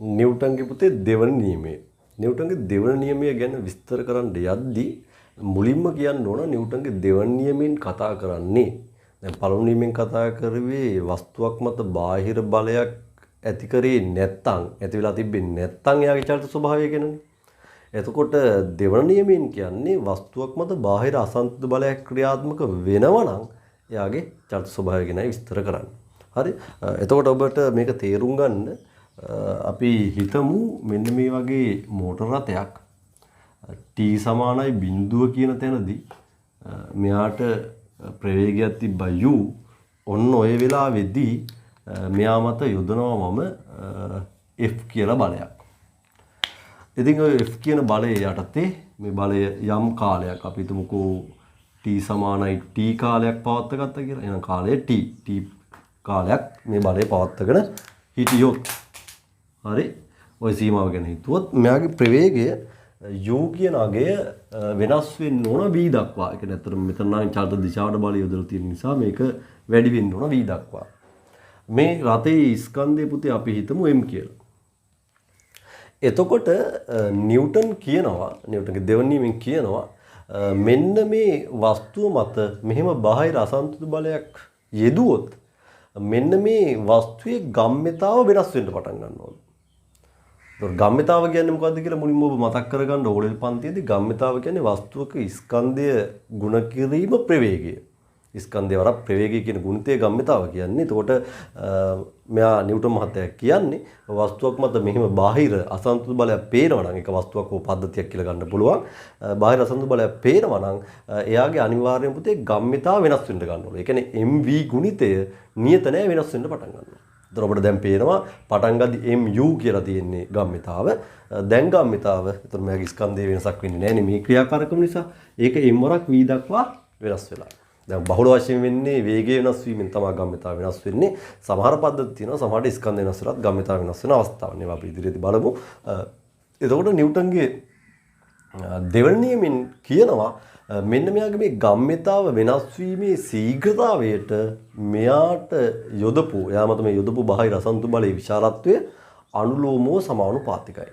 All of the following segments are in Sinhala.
නිව්ටන්ගේ පුතේ දෙවන නියමය. නිව්ටන්ගේ දෙවන නියමය ගැන විස්තර කරන්න යද්දී මුලින්ම කියන්න ඕන නිව්ටන්ගේ දෙවන නියමයෙන් කතා කරන්නේ. දැන් පළවෙනි නියමයෙන් කතා කරුවේ වස්තුවක් මත බාහිර බලයක් ඇති කරේ නැත්තම් ඇති වෙලා තිබෙන්නේ නැත්තම් එයාගේ චලිත ස්වභාවය ගැනනේ. එතකොට දෙවන නියමයෙන් කියන්නේ වස්තුවක් මත බාහිර අසන්තුලිත බලයක් ක්‍රියාත්මක වෙනවා නම් එයාගේ චලිත ස්වභාවය ගැන විස්තර කරන්න. හරි. එතකොට ඔබට මේක තේරුම් ගන්න අපි හිතමු මෙන්න මේ වගේ මෝටර රථයක් t සමානයි 0 කියන තැනදී මෙයාට ප්‍රවේගයක් තිබ්බා u ඔන්න ඔය වෙලාවේදී මෙයා මත යොදනවා මම f කියලා බලයක්. ඉතින් ඔය f කියන බලය යටතේ මේ බලය යම් කාලයක් අපි හිතමුකෝ t සමානයි t කාලයක් පවත්වා ගත්තා කියලා. එහෙනම් කාලය t කාලයක් මේ බලය පවත්වාගෙන හිටියොත් හරි ඔය සීමාව ගැන හිතුවොත් මෙයාගේ ප්‍රවේගය u කියන අගය වෙනස් වෙන්න ඕන v දක්වා. ඒ කියන්නේ අතන මෙතන නම් චලිත දිශාවට බලය යොදලා තියෙන නිසා මේක වැඩි වෙන්න ඕන v දක්වා. මේ රථයේ ස්කන්ධය පුතේ අපි හිතමු m කියලා. එතකොට නිව්ටන් කියනවා නිව්ටන්ගේ දෙවන නියමයෙන් කියනවා මෙන්න මේ වස්තුව මත මෙහෙම බාහිර අසන්තුලිත බලයක් යෙදුවොත් මෙන්න මේ වස්තුවේ ගම්මිතාව වෙනස් වෙන්න පටන් ගන්නවා. ඒතකොට ගම්මිතාව කියන්නේ මොකද්ද කියලා මුලින්ම ඔබ මතක් කරගන්න ඕලෙල් පන්තියේදී ගම්මිතාව කියන්නේ වස්තුවක ස්කන්ධය ගුණ කිරීම ප්‍රවේගය. ස්කන්ධය වරක් ප්‍රවේගය කියන ගුණිතය ගම්මිතාව කියන්නේ. එතකොට මෙයා නිව්ටන් මහත්තයා කියන්නේ වස්තුවක් මත මෙහිම බාහිර අසන්තුලිත බලයක් පේනවා නම් ඒක වස්තුවක් හෝ පද්ධතියක් කියලා ගන්න පුළුවන්. බාහිර අසන්තුලිත බලයක් පේනවා නම් එයාගේ අනිවාර්යම පුතේ ගම්මිතාව වෙනස් වෙන්න ගන්න ඕනේ. ඒ කියන්නේ mv ගුණිතය නියත නැහැ වෙනස් වෙන්න පටන් ගන්නවා. එතකොට අපිට දැන් පේනවා පටන් ගද්දි mu කියලා තියෙන්නේ ගම්මිතාව. දැන් ගම්මිතාව එතකොට මෙයාගේ ස්කන්ධයේ වෙනසක් වෙන්නේ නැහැ නේ මේ ක්‍රියාකාරකම නිසා. ඒක m වරක් v දක්වා වෙනස් වෙලා. දැන් බහුල වශයෙන් වෙන්නේ වේගය වෙනස් වීමෙන් තමයි ගම්මිතාව වෙනස් වෙන්නේ. සමහර පද්ධති තියෙනවා සමහර ස්කන්ධ වෙනස් වෙලත් ගම්මිතාව වෙනස් වෙන අවස්ථාවක්. ඒවා අපි ඉදිරියේදී බලමු. එතකොට නිව්ටන්ගේ දෙවන නියමයෙන් කියනවා මෙන්න මෙයාගේ මේ ගම්මිතාව වෙනස් වීමේ ශීඝ්‍රතාවයට මෙයාට යොදපු එයා මත මේ යොදපු බාහිර අසන්තුලිත බලයේ විශාලත්වය අනුලෝමව සමානුපාතිකයි.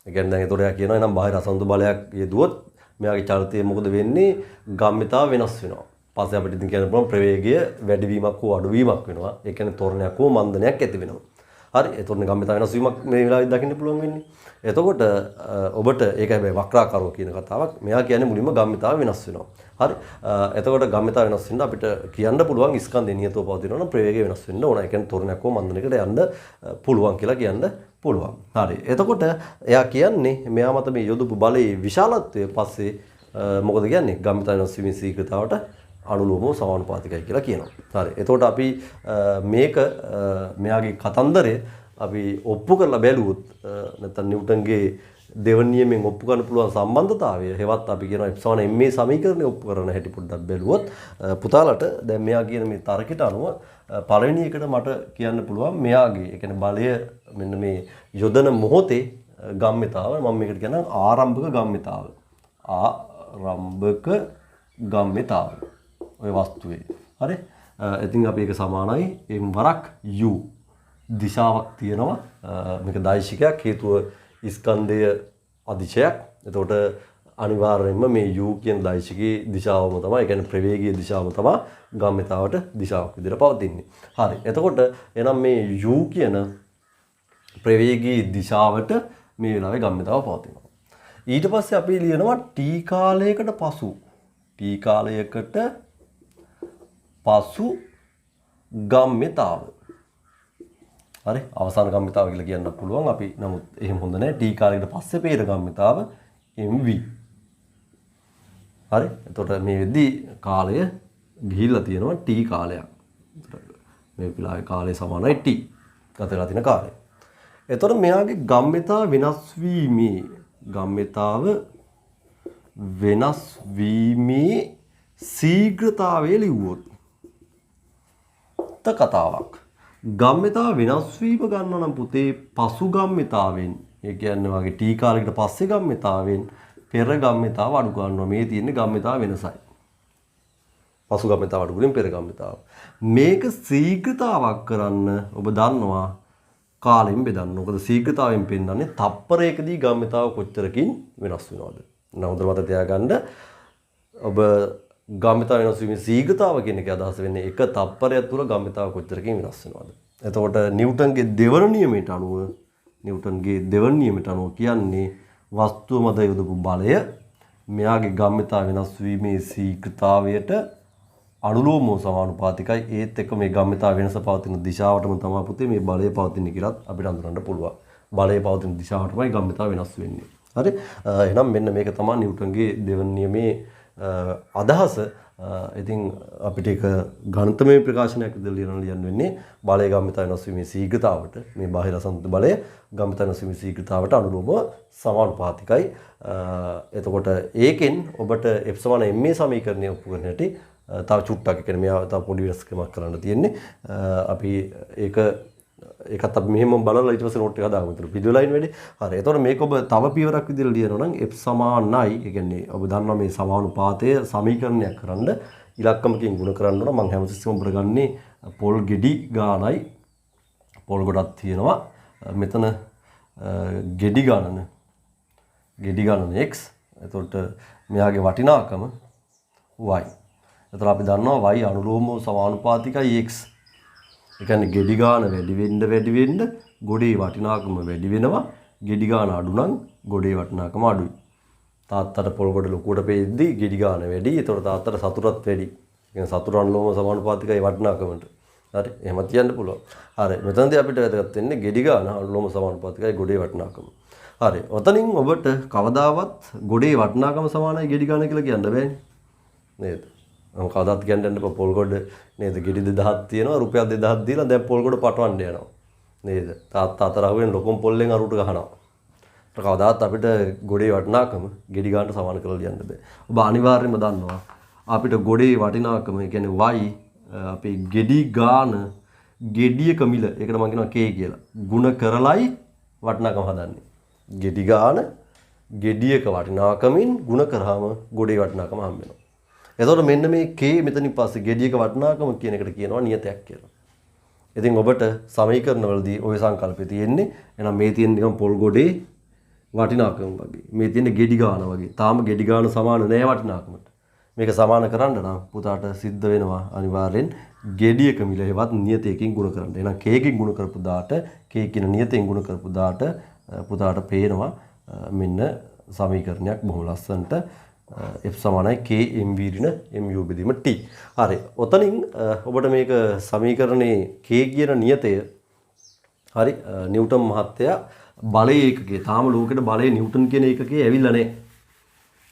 ඒ කියන්නේ දැන් ඒතොර එයා කියනවා එනම් බාහිර අසන්තුලිත බලයක් යෙදුවොත් මෙයාගේ චලිතය මොකද වෙන්නේ ගම්මිතාව වෙනස් වෙනවා. පස්සේ අපිට ඉතින් කියන්න පුළුවන් ප්‍රවේගය වැඩිවීමක් හෝ අඩුවීමක් වෙනවා. ඒ කියන්නේ ත්වරණයක් හෝ මන්දනයක් ඇති වෙනවා. හරි. ඒතොරනේ ගම්මිතාව වෙනස් වීමක් මේ වෙලාවෙත් දකින්න පුළුවන් වෙන්නේ. එතකොට ඔබට ඒක හැබැයි වක්‍රාකාරව කියන කතාවක්. මෙයා කියන්නේ මුලින්ම ගම්මිතාව වෙනස් වෙනවා. හරි. එතකොට ගම්මිතාව වෙනස් වෙන්න අපිට කියන්න පුළුවන් ස්කන්ධේ නියතව පවතිනවා නම් ප්‍රවේගය වෙනස් වෙන්න ඕන. ඒ කියන්නේ ත්වරණයක් හෝ මන්දනයකට යන්න පුළුවන් කියලා කියන්න පුළුවන්. හරි. එතකොට එයා කියන්නේ මෙයා මත මේ යොදපු බලයේ විශාලත්වය පස්සේ මොකද කියන්නේ ගම්මිතාව වෙනස් වීමේ ශීඝ්‍රතාවට අනුලෝමව සමානුපාතිකයි කියලා කියනවා. හරි. එතකොට අපි මේක මෙයාගේ කතන්දරය අපි ඔප්පු කරලා බැලුවොත් නැත්නම් නිව්ටන්ගේ දෙවන නියමයෙන් ඔප්පු කරන්න පුළුවන් සම්බන්ධතාවය හෙවත් අපි කියනවා f = ma සමීකරණය ඔප්පු කරන හැටි පොඩ්ඩක් බැලුවොත් පුතාලට දැන් මෙයා කියන මේ තර්කයට අනුව පළවෙනි එකට මට කියන්න පුළුවන් මෙයාගේ ඒ කියන්නේ බලය මෙන්න මේ යොදන මොහොතේ ගම්මිතාව මම මේකට කියනවා ආරම්භක ගම්මිතාව. ආරම්භක ගම්මිතාව. ඔය වස්තුවේ. හරි. ඉතින් අපි ඒක සමානයි m වරක් u දිශාවක් තියෙනවා. මේක දෛශිකයක් හේතුව ස්කන්ධය අධිශයක්. එතකොට අනිවාර්යයෙන්ම මේ u කියන දෛශිකයේ දිශාවම තමයි. ඒ කියන්නේ ප්‍රවේගීය දිශාවම තමයි ගම්මිතාවට දිශාවක් විදිහට පවතින්නේ. හරි. එතකොට එහෙනම් මේ u කියන ප්‍රවේගී දිශාවට මේ වෙලාවේ ගම්මිතාව පවතිනවා. ඊට පස්සේ අපි ලියනවා t කාලයකට පසු t කාලයකට පසු ගම්මිතාව. හරි. අවසාන ගම්මිතාව කියලා කියන්න පුළුවන්. අපි නමුත් එහෙම හොඳ නැහැ. t කාලයකට පස්සේ පේන ගම්මිතාව mv. හරි. එතකොට මේ වෙද්දී කාලය ගිහිල්ලා තියෙනවා t කාලයක්. මේ වෙලාවේ කාලය සමානයි t. ගත වෙලා තියෙන කාලය. එතකොට මෙයාගේ ගම්මිතාව වෙනස් වීමේ ශීඝ්‍රතාවය ලිව්වොත් කතාවක්. ගම්මිතාව වෙනස් වීම ගන්න නම් පුතේ පසු ගම්මිතාවෙන් ඒ කියන්නේ වගේ t කාලයකට පස්සේ ගම්මිතාවෙන් පෙර ගම්මිතාව අඩු ගන්නවා. මේ තියෙන්නේ ගම්මිතාව වෙනසයි. පසු ගම්මිතාව අඩු වලින් පෙර ගම්මිතාව. මේක ශීඝ්‍රතාවක් කරන්න ඔබ දන්නවා කාලෙන් බෙදන්න. මොකද ශීඝ්‍රතාවයෙන් පෙන්නන්නේ තප්පරයකදී ගම්මිතාව කොච්චරකින් වෙනස් වෙනවද. නමුත් මත තියාගන්න ඔබ ගම්මිතාව වෙනස් වීමේ ශීඝ්‍රතාව කියන එක අදහස වෙන්නේ එක තප්පරයක් තුළ ගම්මිතාව කොච්චරකින් වෙනස් වෙනවද. එතකොට නිව්ටන්ගේ දෙවන නියමයට අනුව කියන්නේ වස්තුව මත යොදපු බලය මෙයාගේ ගම්මිතාව වෙනස් වීමේ ශීඝ්‍රතාවයට අනුලෝමව සමානුපාතිකයි. ඒත් එක්ක මේ ගම්මිතාව වෙනස පවතින දිශාවටම තමයි පුතේ මේ බලය පවතින්නේ කියලාත් අපිට අඳුරන්න පුළුවන්. බලය පවතින දිශාවටමයි ගම්මිතාව වෙනස් වෙන්නේ. හරි. එහෙනම් මෙන්න මේක තමයි නිව්ටන්ගේ දෙවන නියමයේ අදහස. ඉතින් අපිට ඒක ගණිතමය ප්‍රකාශනයක් විදිහට ලියන්න වෙන්නේ බලය ගම්මිතාව වෙනස් වීමේ ශීඝ්‍රතාවට මේ බාහිර අසන්තුලිත බලය ගම්මිතාව වෙනස් වීමේ ශීඝ්‍රතාවට අනුලෝමව සමානුපාතිකයි. එතකොට ඒකෙන් ඔබට F = ma සමීකරණය ඔප්පු කරන හැටි තව චුට්ටක් කියන්නේ මෙයා තව පොඩි වෙනස්කමක් කරන්න තියෙන්නේ. අපි ඒකත් අපි මෙහෙම බලලා ඊට පස්සේ නෝට් එක හදාගමු. ඒතර වීඩියෝ ලයින් වැඩි. හරි. එතකොට මේක ඔබ තව පියවරක් විදිහට ලියනවා නම් F සමානයි. ඒ කියන්නේ ඔබ දන්නවා මේ සමානුපාතය සමීකරණයක් කරන්න ඉලක්කමකින් ගුණ කරන්න ඕන. මම හැමතිස්සෙම ඔබට ගන්නේ පොල් ගෙඩි ගානයි. පොල් ගොඩක් තියෙනවා. මෙතන ගෙඩි ගණන x. එතකොට මෙයාගේ වටිනාකම y. එතකොට අපි දන්නවා y අනුලෝමව සමානුපාතිකයි x. ඒ කියන්නේ ගෙඩි ගාන වැඩි වෙන්න ගොඩේ වටිනාකම වැඩි වෙනවා. ගෙඩි ගාන අඩු නම් ගොඩේ වටිනාකම අඩුයි. තාත්තට පොල් ගොඩ ලොකුවට පෙද්දී ගෙඩි ගාන වැඩි. ඒතකොට තාත්තට සතුටත් වැඩි. ඒ කියන්නේ සතුට අනුලෝමව සමානුපාතිකයි වටිනාකමට. හරි. එහෙම කියන්න පුළුවන්. හරි. මෙතනදී අපිට වැදගත් වෙන්නේ ගෙඩි ගාන අනුලෝමව සමානුපාතිකයි ගොඩේ වටිනාකම. හරි. ඔතනින් ඔබට කවදාවත් ගොඩේ වටිනාකම සමානයි ගෙඩි ගාන කියලා කියන්න බෑනේ. නේද? මම කවදාවත් කියන්න යන්න එපා පොල් ගොඩ නේද ගෙඩි 2000ක් තියෙනවා රුපියල් 2000ක් දීලා දැන් පොල් ගොඩ පටවන්න යනවා. නේද? තාත්තා අතර අහුවෙන ලොකම් පොල්ලෙන් අරුට ගහනවා. කවදාවත් අපිට ගොඩේ වටිනාකම ගෙඩි ගානට සමාන කරලා ලියන්න බෑ. ඔබ අනිවාර්යයෙන්ම දන්නවා අපිට ගොඩේ වටිනාකම ඒ කියන්නේ y අපේ ගෙඩි ගාන ගෙඩියක මිල ඒකට මම කියනවා k කියලා. ಗುಣ කරලයි වටිනාකම හදන්නේ. ගෙඩි ගාන ගෙඩියක වටිනාකමින් ಗುಣ කරාම ගොඩේ වටිනාකම හම්බ වෙනවා. එතකොට මෙන්න මේ k මෙතනින් පස්සේ ගෙඩියක වටිනාකම කියන එකට කියනවා නියතයක් කියලා. ඉතින් ඔබට සමීකරණවලදී ওই සංකල්පය තියෙන්නේ. එහෙනම් මේ තියෙන නිකන් පොල් ගොඩේ වටිනාකම වගේ. මේ තියෙන ගෙඩි ගාන වගේ. තාම ගෙඩි ගාන සමාන නෑ වටිනාකමට. මේක සමාන කරන්න නම් පුතාට සිද්ධ වෙනවා අනිවාර්යෙන් ගෙඩියක මිල හේවත් නියතයකින් ಗುಣ කරන්න. එහෙනම් k කින් ಗುಣ කරපු දාට k කියන නියතයෙන් ಗುಣ කරපු දාට පුතාට පේනවා මෙන්න සමීකරණයක් බොහොම ලස්සනට F සමානයි k mv ඍණ mu බෙදීම t. හරි. ඔතනින් ඔබට මේක සමීකරණේ k කියන නියතය හරි නිව්ටන් මහත්තයා බලයේ ඒකකයේ තාම ලෝකෙට බලයේ නිව්ටන් කියන ඒකකයේ ඇවිල්ලා නැහැ.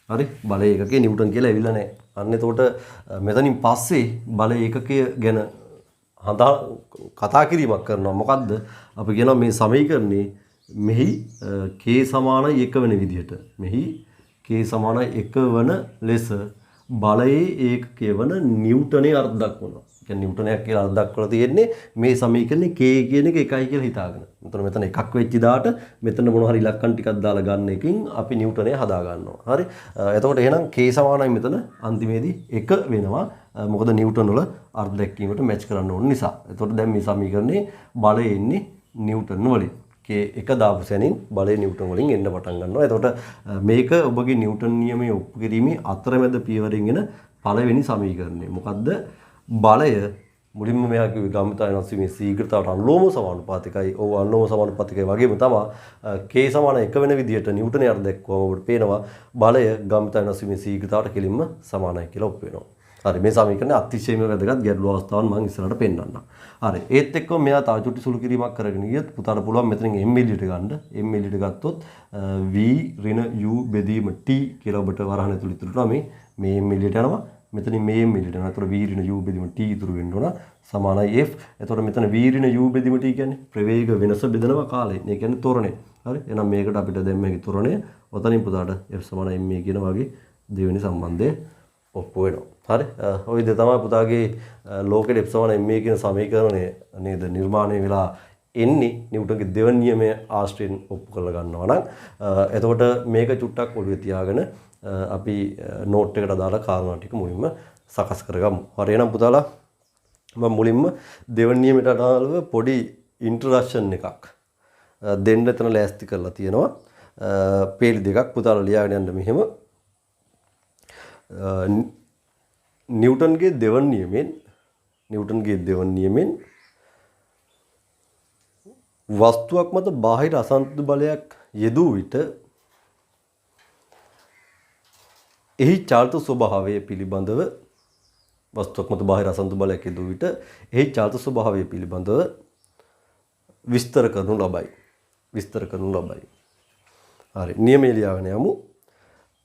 හරි. බලයේ ඒකකයේ නිව්ටන් කියලා ඇවිල්ලා නැහැ. අන්න එතකොට මෙතනින් පස්සේ බලයේ ඒකකය ගැන කතා කිරීමක් කරනවා. මොකද්ද? අපි කියනවා මේ සමීකරණේ මෙහි k සමානයි 1 වෙන විදිහට. මෙහි k සමානයි 1 වන ලෙස බලයේ ඒකකය වන නිව්ටනේ අර්ථ දක්වනවා. කියන්නේ නිව්ටනයක් කියලා අර්ථ දක්වලා තියෙන්නේ මේ සමීකරණේ k කියන එක එකයි කියලා හිතාගෙන. මෙතන එකක් වෙච්ච දාට මෙතන මොන හරි ඉලක්කම් ටිකක් දාලා ගන්න එකකින් අපි නිව්ටනය හදා ගන්නවා. හරි. එතකොට එහෙනම් k සමානයි මෙතන අන්තිමේදී 1 වෙනවා. මොකද නිව්ටන් වල අර්ථ දැක්වීමට මැච් කරන්න ඕන නිසා. එතකොට දැන් මේ සමීකරණේ බලය එන්නේ නිව්ටන් වලින්. k එක දාපු සැනින් බලය නිව්ටන් වලින් එන්න පටන් ගන්නවා. එතකොට මේක ඔබගේ නිව්ටන් නියමයේ ඔප්පු කිරීමේ අතරමැද පියවරෙන් එන පළවෙනි සමීකරණය. මොකද්ද? බලය මුලින්ම මෙයා කිව්වේ ගම්මිතාව වෙනස් වීමේ ශීඝ්‍රතාවට අනුලෝම සමානුපාතිකයි. ඔව් අනුලෝම සමානුපාතිකයි වගේම තමයි k සමාන 1 වෙන විදිහට නිව්ටනේ අර්ථ දැක්වුවම ඔබට පේනවා බලය ගම්මිතාව වෙනස් වීමේ ශීඝ්‍රතාවට කෙලින්ම සමානයි කියලා ඔප්පු වෙනවා. හරි. මේ සමීකරණය අතිශයම වැදගත් ගැටලු අවස්ථාවන් මම ඉස්සරහට පෙන්නන්නම්. හරි. ඒත් එක්කම මෙයා තව චුටි සුළු කිරීමක් කරගෙන ගියත් පුතාට පුළුවන් මෙතනින් m එලියට ගන්න. m එලියට ගත්තොත් v ඍණ u බෙදීම t කියලා ඔබට වරහන් ඇතුළේ ඉතුරු වෙනවා. මේ m එලියට යනවා. මෙතනින් මේ m එලියට යනවා. ඒතකොට v ඍණ u බෙදීම t ඉතුරු වෙන්න ඕන. සමානයි f. ඒතකොට මෙතන v ඍණ u බෙදීම t කියන්නේ ප්‍රවේග වෙනස බෙදනවා කාලයෙන්. ඒ කියන්නේ ත්වරණය. හරි. එහෙනම් මේකට අපිට දැන් මේකේ ත්වරණය ඔතනින් පුතාට f සමානයි ma කියන වගේ දෙවෙනි සම්බන්ධය ඔප්පු වෙනවා. හරි. ওই දෙය තමයි පුතාගේ ලෝකෙට f සමාන ma කියන සමීකරණය නේද නිර්මාණය වෙලා එන්නේ නිව්ටන්ගේ දෙවන නියමය ආශ්‍රයෙන් ඔප්පු කරලා ගන්නවා නම් එතකොට මේක චුට්ටක් ඔළුවේ තියාගෙන අපි නෝට් එකට දාලා කාරණා ටික මුලින්ම සකස් කරගමු. හරි. එහෙනම් පුතාලා මම මුලින්ම දෙවන නියමයට අදාළව පොඩි ඉන්ට්‍රොඩක්ෂන් එකක් දෙන්න එතන ලෑස්ති කරලා තියෙනවා. පේලි දෙකක් පුතාලා ලියාගෙන යන්න මෙහෙම. නිව්ටන්ගේ දෙවන නියමෙන් වස්තුවක් මත බාහිර අසන්තුලිත බලයක් යෙදූ විට එහි චාරිත ස්වභාවය පිළිබඳව වස්තුවක් මත බාහිර අසන්තුලිත බලයක් යෙදූ විට එහි චාරිත ස්වභාවය පිළිබඳව විස්තර කරනු ලබයි. හරි. නියමය ලියාගෙන යමු.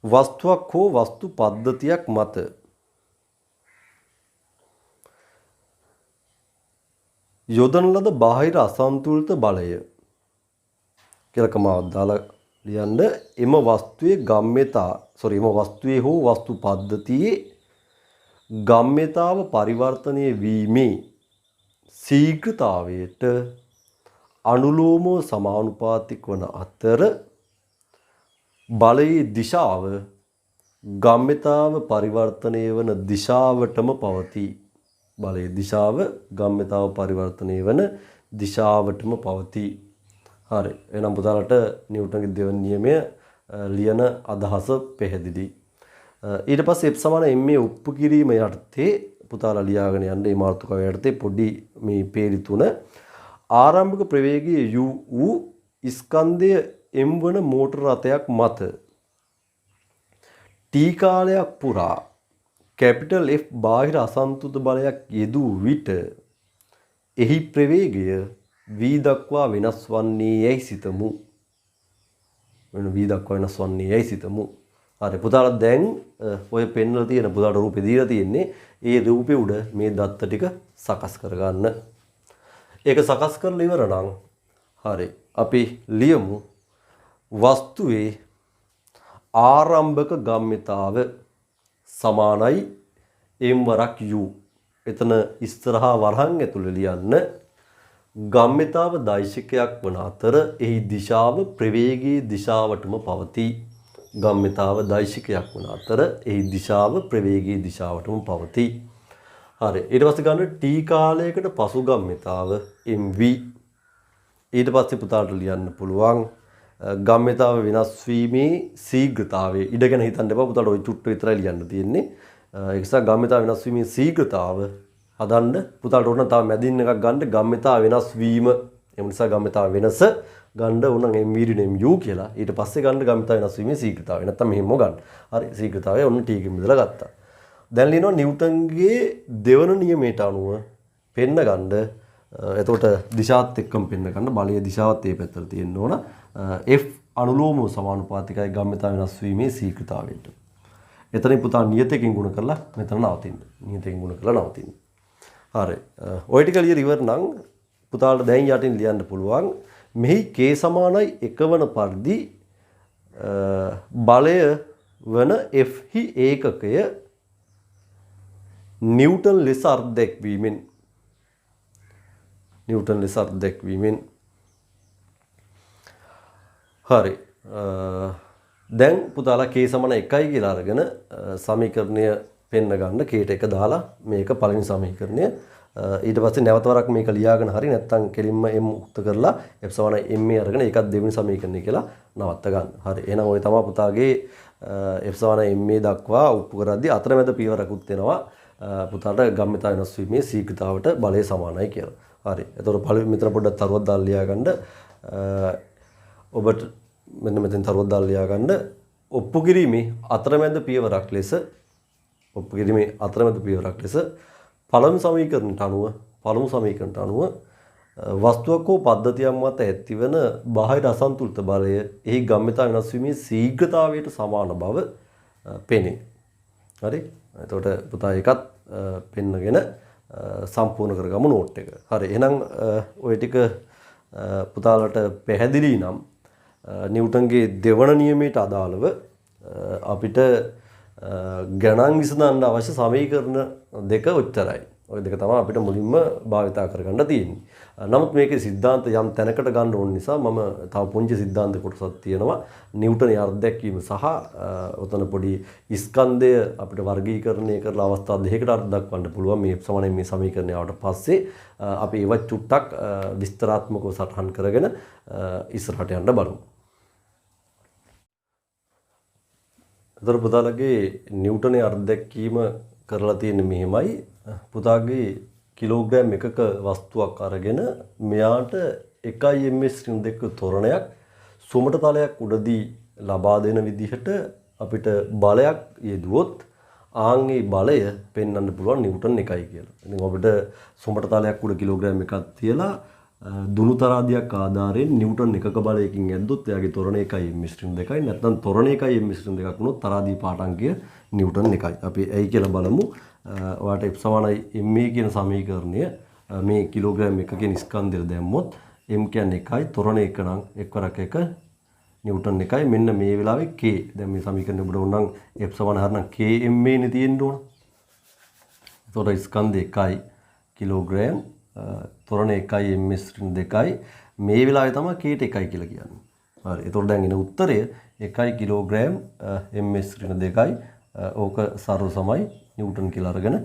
වස්තුවක් හෝ වස්තු පද්ධතියක් මත යොදන ලද බාහිර අසන්තුලිත බලය කියලා කමාවක් දාලා ලියන්න. එම වස්තුවේ හෝ වස්තු පද්ධතියේ ගම්‍යතාව පරිවර්තනය වීමේ ශීඝ්‍රතාවයට අනුලෝමව සමානුපාතික වන අතර බලයේ දිශාව ගම්‍යතාව පරිවර්තනය වන දිශාවටම පවතී. බලයේ දිශාව ගම්‍යතාව පරිවර්තනය වන දිශාවටම පවතී. හරි. එහෙනම් පුතාලට නිව්ටන්ගේ දෙවන නියමය ලියන අදහස පැහැදිලි. ඊට පස්සේ F = ma ඔප්පු කිරීම යටතේ පුතාලා ලියාගෙන යන්න මේ මාතෘකාව යටතේ පොඩි මේ පේලි තුන ආරම්භක ප්‍රවේගයේ u වූ ස්කන්ධය m වන මෝටර රථයක් මත t කාලයක් පුරා කැපිටල් F බාහිර අසන්තුලිත බලයක් යෙදූ විට එහි ප්‍රවේගය v දක්වා වෙනස් වන්නේ යයි සිතමු. හරි පුතාලා දැන් ඔය පෙන්වලා තියෙන පුතාලට රූපේ දීලා තියෙන්නේ ඒ රූපේ උඩ මේ දත්ත ටික සකස් කරගන්න. ඒක සකස් කරලා ඉවර නම් හරි අපි ලියමු වස්තුවේ ආරම්භක ගම්‍යතාව සමානයි m වරක් u. එතන ඉස්සරහා වරහන් ඇතුළේ ලියන්න ගම්‍යතාව දෛශිකයක් වන අතර එහි දිශාව ප්‍රවේගී දිශාවටම පවතී. ගම්‍යතාව දෛශිකයක් වන අතර එහි දිශාව ප්‍රවේගී දිශාවටම පවතී. හරි. ඊට පස්සේ ගන්න t කාලයකට පසු ගම්‍යතාව mv. ඊට පස්සේ පුතාට ලියන්න පුළුවන් ගම්‍යතාව වෙනස් වීමේ ශීඝ්‍රතාවය. ඉඩ ගැන හිතන්න එපා පුතාට ওই චුට්ට විතරයි ලියන්න තියෙන්නේ. ඒ නිසා ගම්‍යතාව වෙනස් වීමේ ශීඝ්‍රතාව හදන්න පුතාට ඕන තව මැදින් එකක් ගන්න ගම්‍යතාව වෙනස් වීම. ඒ නිසා ගම්‍යතාව වෙනස ගන්න ඕන m mu කියලා. ඊට පස්සේ ගන්න ගම්‍යතාව වෙනස් වීමේ ශීඝ්‍රතාවය. නැත්තම් මෙහෙම ගන්න. හරි ශීඝ්‍රතාවය ඔන්න t ගෙන් බෙදලා ගත්තා. දැන් ලියනවා නිව්ටන්ගේ දෙවන නියමයට අනුව පෙන්න ගන්න. එතකොට දිශාවත් එක්කම පෙන්න ගන්න. බලයේ දිශාවත් ඒ පැත්තට තියෙන්න ඕන. F අනුලෝමව සමානුපාතිකයි ගම්‍යතාව වෙනස් වීමේ ශීඝ්‍රතාවයට. එතනින් පුතා නියතයෙන් ගුණ කරලා මෙතන නවතින්න. හරි. ඔය ටික ලියලා ඉවර නම් පුතාලට දැන් යටින් ලියන්න පුළුවන් මෙහි k සමානයි 1 වන පරිදි බලය වන F හි ඒකකය නිව්ටන් ලෙස අර්ධදැක්වීමෙන් හරි. දැන් පුතාලා k සමාන 1යි කියලා අරගෙන සමීකරණය පෙන්න ගන්න k ට 1 දාලා මේක පළවෙනි සමීකරණය. ඊට පස්සේ නැවත වරක් මේක ලියාගෙන හරි නැත්නම් කෙලින්ම m උක්ත කරලා f = ma අරගෙන ඒකත් දෙවෙනි සමීකරණය කියලා නවත්ත ගන්න. හරි. එහෙනම් ඔය තමයි පුතාගේ f = ma දක්වා ඔප්පු කරද්දී අතරමැද පියවරකුත් වෙනවා. පුතාට ගම්‍යතාව වෙනස් වීමේ ශීඝ්‍රතාවට බලය සමානයි කියලා. හරි. එතකොට පළවෙනි මෙතන පොඩ්ඩක් තරුවක් දාලා ලියා ගන්න. ඔබට මෙන්න මෙතෙන් තරුවක් දාලා ලියා ගන්න. ඔප්පු කිරීමේ අතරමැද පියවරක් ලෙස පළමු සමීකරණයට අනුව වස්තුවක් හෝ පද්ධතියක් මත ඇතිවන බාහිර අසන්තුලිත බලය එහි ගම්‍යතාව වෙනස් වීමේ ශීඝ්‍රතාවයට සමාන බව පෙනේ. හරි. එතකොට පුතා ඒකත් පෙන්නගෙන සම්පූර්ණ කරගමු නෝට් එක. හරි. එහෙනම් ওই ටික පුතාලට පැහැදිලි නම් නිව්ටන්ගේ දෙවන නියමයට අදාළව අපිට ගණන් විසඳන්න අවශ්‍ය සමීකරණ දෙක උත්තරයි. ඔය දෙක තමයි අපිට මුලින්ම භාවිතා කරගන්න තියෙන්නේ. නමුත් මේකේ સિદ્ધාන්ත යම් තැනකට ගන්න ඕන නිසා මම තව පුංචි સિદ્ધාන්ත කොටසක් තියෙනවා. නිව්ටන්ගේ අර්ධදැක්වීම සහ උතන පොඩි ස්කන්ධය අපිට වර්ගීකරණය කරලා අවස්ථා දෙකකට අර්ථ දක්වන්න පුළුවන්. මේ සමානයෙන් මේ සමීකරණය ආවට පස්සේ අපි ඒවත් චුට්ටක් විස්තරාත්මකව සටහන් කරගෙන ඉස්සරහට යන්න බලමු. එතකොට පුතාලගේ නිව්ටන්ගේ අර්ධදැක්වීම කරලා තියෙන්නේ මෙහෙමයි. පුතාගේ කිලෝග්‍රෑම් එකක වස්තුවක් අරගෙන මෙයාට 1 ms ඍණ 2 තොරණයක් සුමට තලයක් උඩදී ලබා දෙන විදිහට අපිට බලයක් යෙදුවොත් ආන්ගේ බලය පෙන්වන්න පුළුවන් නිව්ටන් 1යි කියලා. ඉතින් අපිට සුමට තලයක් උඩ කිලෝග්‍රෑම් එකක් තියලා දුනු තරාදියක් ආධාරයෙන් නිව්ටන් එකක බලයකින් ඇද්දොත් එයාගේ තොරණ 1 ms ඍණ 2යි නැත්නම් තොරණ 1 ms ඍණ 2ක් වුණොත් තරාදී පාඨාංකය නිව්ටන් 1යි. අපි ඇයි කියලා බලමු. ඔයාලට F = ma කියන සමීකරණය මේ කිලෝග්‍රෑම් එකකින් ස්කන්ධය දැම්මොත් m කියන්නේ 1යි තොරණ 1 නම් 1 × 1 නිව්ටන් 1යි. මෙන්න මේ වෙලාවේ k දැන් මේ සමීකරණය ඔබට උනම් F = හරනම් kma නේ තියෙන්න ඕන. එතකොට ස්කන්ධ 1යි කිලෝග්‍රෑම් තොරණ 1යි ms ඍණ 2යි මේ වෙලාවේ තමයි k ට 1යි කියලා කියන්නේ. හරි. එතකොට දැන් එන උත්තරය 1යි කිලෝග්‍රෑම් ms ඍණ 2යි ඕක සරල සමයි නිව්ටන් කියලා අරගෙන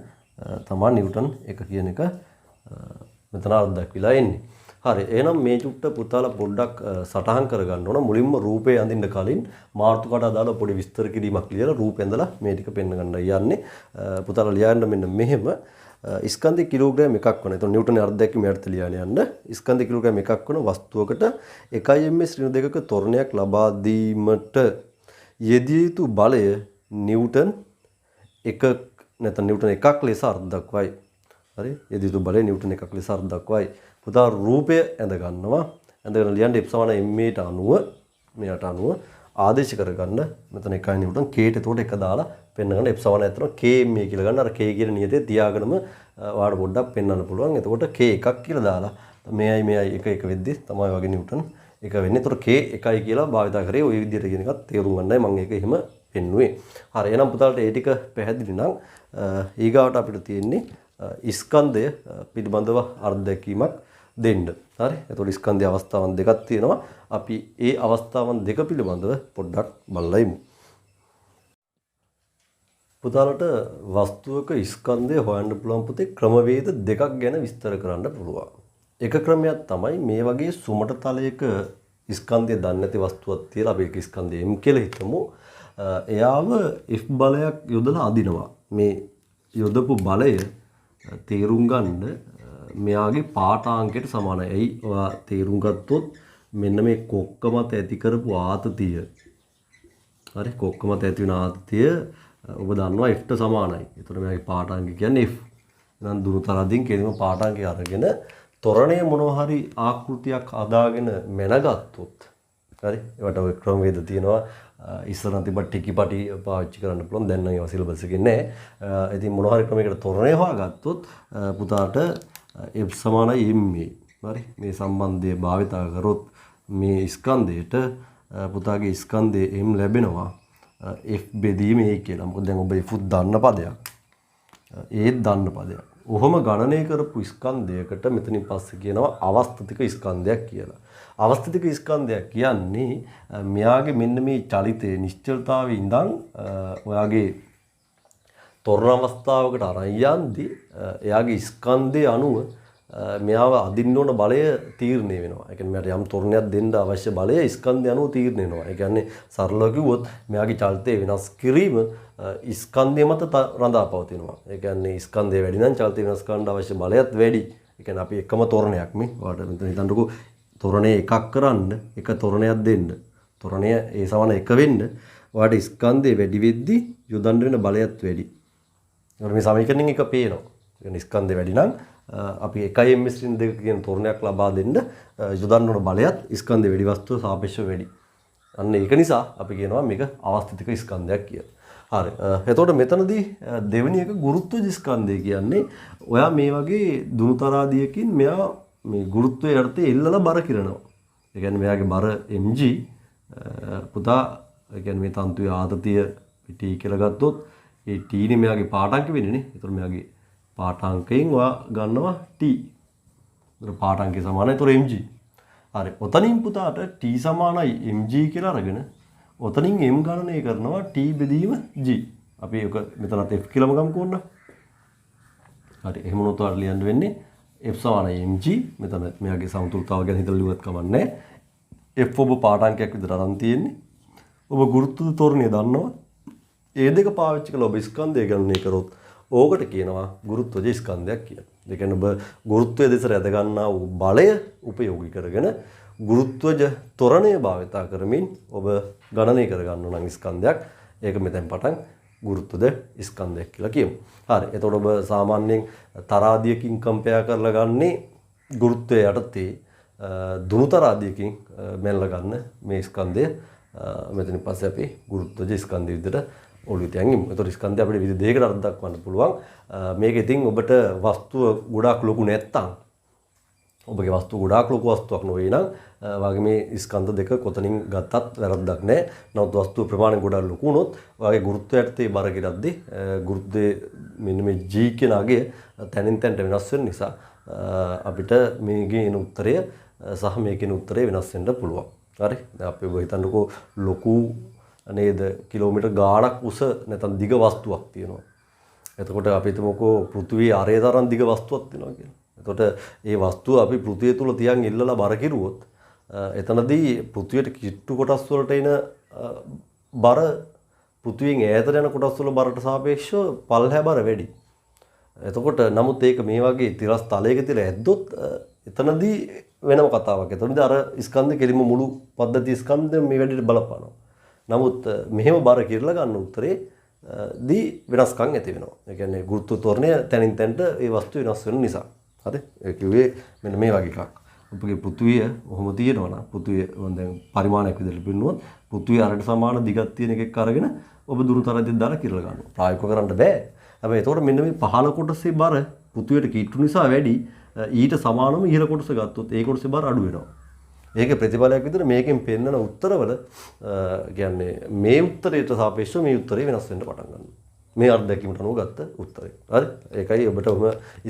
තමයි නිව්ටන් 1 කියන එක මෙතන අර්ථ දක්වලා එන්නේ. හරි. එහෙනම් මේ චුට්ට පුතාලා පොඩ්ඩක් සටහන් කරගන්න ඕන. මුලින්ම රූපේ අඳින්න කලින් මාතෘකාවට අදාළ පොඩි විස්තර කිරීමක් ලියලා රූපේ ඇඳලා මේ ටික පෙන්න ගන්නයි යන්නේ. පුතාලා ලියන්න මෙන්න මෙහෙම ස්කන්ධ කිලෝග්‍රෑම් එකක් වන. එතකොට නිව්ටන්ගේ අර්ධදැක්වීම යටතේ ලියන්න යන්න. ස්කන්ධ කිලෝග්‍රෑම් එකක් වන වස්තුවකට 1 ms ඍණ 2ක තොරණයක් ලබා දීමට යෙදිය යුතු බලය නිව්ටන් 1 නැත්නම් නිව්ටන් 1ක් ලෙස අර්ථ දක්වයි. හරි. යෙදිය යුතු බලය නිව්ටන් 1ක් ලෙස අර්ථ දක්වයි. පුතා රූපය ඇඳ ගන්නවා. ඇඳගෙන ලියන්න F = ma ට අනුව මෙයට අනුව ආදේශ කරගන්න. මෙතන 1යි නිව්ටන් k ට එතකොට 1 දාලා පෙන්නගන්න. F = ඇත්තට kma කියලා ගන්න. අර k කියන නියතේ තියාගෙනම ඔයාලට පොඩ්ඩක් පෙන්වන්න පුළුවන්. එතකොට k 1ක් කියලා දාලා මෙයයි 1 1 වෙද්දි තමයි වගේ නිව්ටන් 1 වෙන්නේ. එතකොට k 1යි කියලා භාවිතා කරේ ওই විදිහට කියන එකත් තේරුම් ගන්නයි මම ඒක එහෙම පෙන්නුවේ. හරි. එහෙනම් පුතාලට ඒ ටික පැහැදිලි නම් ඊගාවට අපිට තියෙන්නේ ස්කන්ධය පිළිබඳව අර්ථ දැක්වීමක් දෙන්න. හරි. එතකොට ස්කන්ධයේ අවස්ථාවන් දෙකක් තියෙනවා. අපි ඒ අවස්ථාවන් දෙක පිළිබඳව පොඩ්ඩක් බලලා ඉමු. පුතාලට වස්තුවක ස්කන්ධය හොයන්න පුළුවන් පුතේ ක්‍රමවේද දෙකක් ගැන විස්තර කරන්න පුළුවන්. එක ක්‍රමයක් තමයි මේ වගේ සුමට තලයක ස්කන්ධය දන්නේ නැති වස්තුවක් තියලා අපි ඒක ස්කන්ධය m කියලා හිතමු. එයාව F බලයක් යොදලා අදිනවා. මේ යොදපු බලය තේරුම් ගන්න මෙයාගේ පාඨාංකයට සමානයි. එයි ඔයා තේරුම් ගත්තොත් මෙන්න මේ කොක්ක මත ඇති කරපු ආතතිය. හරි. කොක්ක මත ඇති වෙන ආතතිය ඔබ දන්නවා F ට සමානයි. ඒතකොට මෙයාගේ පාඨාංකය කියන්නේ F. එහෙනම් දුරු තරදින් කියනම පාඨාංකය අරගෙන තොරණයේ මොනවා හරි ආකෘතියක් හදාගෙන මැනගත්තොත් හරි. ඒවට ඔය ක්‍රමවේද තියෙනවා. ඉස්සරහ තිබ්බ ටිකිපටි පාවිච්චි කරන්න පුළුවන්. දැන් නම් ඒවා සිලබස් එකේ නැහැ. ඉතින් මොනවා හරි ක්‍රමයකට තොරණය හොයාගත්තොත් පුතාට F = ma. හරි. මේ සම්බන්ධය භාවිතා කරොත් මේ ස්කන්ධයට පුතාගේ ස්කන්ධයේ m ලැබෙනවා F බෙදීම a කියලා. මොකද දැන් ඔබ F දන්න පදයක්. ඒත් දන්න පදයක්. ඔහොම ගණනය කරපු ස්කන්ධයකට මෙතනින් පස්සේ කියනවා අවස්ථිතික ස්කන්ධයක් කියලා. අවස්ථිතික ස්කන්ධයක් කියන්නේ මෙයාගේ මෙන්න මේ චලිතයේ නිශ්චලතාවයේ ඉඳන් ඔයාගේ තොරණ අවස්ථාවකට අරන් යද්දී එයාගේ ස්කන්ධයේ අනුව මෙයාව අදින්න ඕන බලය තීරණය වෙනවා. ඒ කියන්නේ මෙයාට යම් තොරණයක් දෙන්න අවශ්‍ය බලය ස්කන්ධය අනුව තීරණය වෙනවා. ඒ කියන්නේ සරලව කිව්වොත් මෙයාගේ චලිතය වෙනස් කිරීම ස්කන්ධය මත රඳා පවතිනවා. ඒ කියන්නේ ස්කන්ධය වැඩි නම් චලිතය වෙනස් කරන්න අවශ්‍ය බලයත් වැඩි. ඒ කියන්නේ අපි එකම තොරණයක් මේ ඔයාලට මෙතන හිතන්නකෝ තොරණය එකක් කරන්න එක තොරණයක් දෙන්න. තොරණය ඒ සමාන 1 වෙන්න ඔයාලට ස්කන්ධය වැඩි වෙද්දි යොදන්න වෙන බලයත් වැඩි. ඒකට මේ සමීකරණයෙන් එක පේනවා. ඒ කියන්නේ ස්කන්ධය වැඩි නම් අපි 1 ms ඍණ 2 කියන තොරණයක් ලබා දෙන්න යොදන්න ඕන බලයත් ස්කන්ධය වැඩි වස්තුව සාපේක්ෂව වැඩි. අන්න ඒක නිසා අපි කියනවා මේක අවස්ථිතික ස්කන්ධයක් කියලා. හරි. එතකොට මෙතනදී දෙවෙනි එක ගුරුත්වජ ස්කන්ධය කියන්නේ ඔයා මේ වගේ දුනුතරාදියකින් මෙයා මේ ගුරුත්වයේ යටතේ එල්ලලා බර කිරනවා. ඒ කියන්නේ මෙයාගේ බර mg පුතා ඒ කියන්නේ මේ තන්තුවේ ආතතිය t කියලා ගත්තොත් ඒ t නේ මෙයාගේ පාඨාංක වෙන්නේ නේ. ඒතකොට මෙයාගේ පාඨාංකයෙන් ඔයා ගන්නවා t. ඒතර පාඨාංකය සමානයි. ඒතර mg. හරි. ඔතනින් පුතාට t සමානයි mg කියලා අරගෙන ඔතනින් m ගණනය කරනවා t බෙදීම g. අපි ඒක මෙතනත් f කියලාම ගමුකෝ ඔන්න. හරි. එහෙම වුණොත් ඔයාලට ලියන්න වෙන්නේ f සමානයි mg. මෙතන මෙයාගේ සමතුලිතතාව ගැන හිතලා ලියුවත් කමන්නේ. f ඔබ පාඨාංකයක් විතර අරන් තියෙන්නේ. ඔබ ගුරුත්ව ත්වරණය දන්නවා. ඒ දෙක පාවිච්චි කරලා ඔබ ස්කන්ධය ගණනය කරොත් ඕකට කියනවා ගුරුත්වජ ස්කන්ධයක් කියලා. ඒ කියන්නේ ඔබ ගුරුත්වය දෙස රැඳ ගන්නා වූ බලය උපයෝගී කරගෙන ගුරුත්වජ ත්වරණය භාවිතා කරමින් ඔබ ගණනය කර ගන්න නම් ස්කන්ධයක්. ඒක මෙතෙන් පටන් ගුරුත්වද ස්කන්ධයක් කියලා කියමු. හරි. එතකොට ඔබ සාමාන්‍යයෙන් තරාදියකින් කම්පයා කරලා ගන්නේ ගුරුත්වය යටතේ දුණු තරාදියකින් මෙල්ල ගන්න මේ ස්කන්ධය මෙතනින් පස්සේ අපි ගුරුත්වජ ස්කන්ධය විදිහට ඔළුවේ තියන් ඉමු. ඒතකොට ස්කන්ධය අපිට විදිහ දෙකකට අර්ථ දක්වන්න පුළුවන්. මේක ඉතින් ඔබට වස්තුව ගොඩාක් ලොකු නැත්තම් ඔබගේ වස්තුව ගොඩාක් ලොකු වස්තුවක් නොවේ නම් වාගේ මේ ස්කන්ධ දෙක කොතනින් ගත්තත් වැරද්දක් නැහැ. නමුත් වස්තුව ප්‍රමාණය ගොඩාක් ලොකු වුණොත් වාගේ ගුරුත්වයට තේ බර කිරද්දී ගුරුත්වයේ මෙන්න මේ g කියන අගය තැනින් තැනට වෙනස් වෙන නිසා අපිට මේකේ එන උත්තරය සහ මේකේ එන උත්තරය වෙනස් වෙන්න පුළුවන්. හරි. දැන් අපි ඔබ හිතන්නකෝ ලොකු නේද කිලෝමීටර් ගාණක් උස නැත්නම් දිග වස්තුවක් තියෙනවා. එතකොට අපි හිතමුකෝ පෘථිවියේ අරේ තරම් දිග වස්තුවක් තියෙනවා කියලා. එතකොට ඒ වස්තුව අපි පෘථිවිය තුල තියන් ඉල්ලලා බර කිරුවොත් එතනදී පෘථිවියට කිට්ටු කොටස් වලට එන බර පෘථිවියෙන් ඈතට යන කොටස් වල බරට සාපේක්ෂව පල්හැ බර වැඩි. එතකොට නමුත් ඒක මේ වගේ තිරස් තලයක තියලා ඇද්දොත් එතනදී වෙනම කතාවක්. එතනදී අර ස්කන්ධ කෙලිම මුළු පද්ධති ස්කන්ධ මේ වැඩිට බලපානවා. නමුත් මෙහෙම බර කිරලා ගන්න උත්තරේ දී වෙනස්කම් ඇති වෙනවා. ඒ කියන්නේ ගුරුත්ව ත්වරණය තැනින් තැනට ඒ වස්තු වෙනස් වෙන නිසා. හරි? ඒ කිව්වේ මෙන්න මේ වගේ එකක්. ඔබගේ පෘථුවිය ඔහොම තියෙනවා නම් පෘථුවිය දැන් පරිමාණයක් විදිහට පෙන්නුවොත් පෘථුවිය අරට සමාන දිගක් තියෙන එකක් අරගෙන ඔබ දුරු තරදින් දාලා කිරලා ගන්නවා. ප්‍රායෝගිකව කරන්න බෑ. හැබැයි ඒතකොට මෙන්න මේ පහළ කොටසේ බර පෘථුවියට කිට්ටු නිසා වැඩි. ඊට සමානම ඉහළ කොටස ගත්තොත් ඒ කොටසේ බර අඩු වෙනවා. ඒකේ ප්‍රතිඵලයක් විදිහට මේකෙන් පෙන්නන උත්තරවල කියන්නේ මේ උත්තරයට සාපේක්ෂව මේ උත්තරේ වෙනස් වෙන්න පටන් ගන්නවා. මේ අත්දැකීමට අනුව ගත්ත උත්තරේ. හරි? ඒකයි ඔබට ඔහම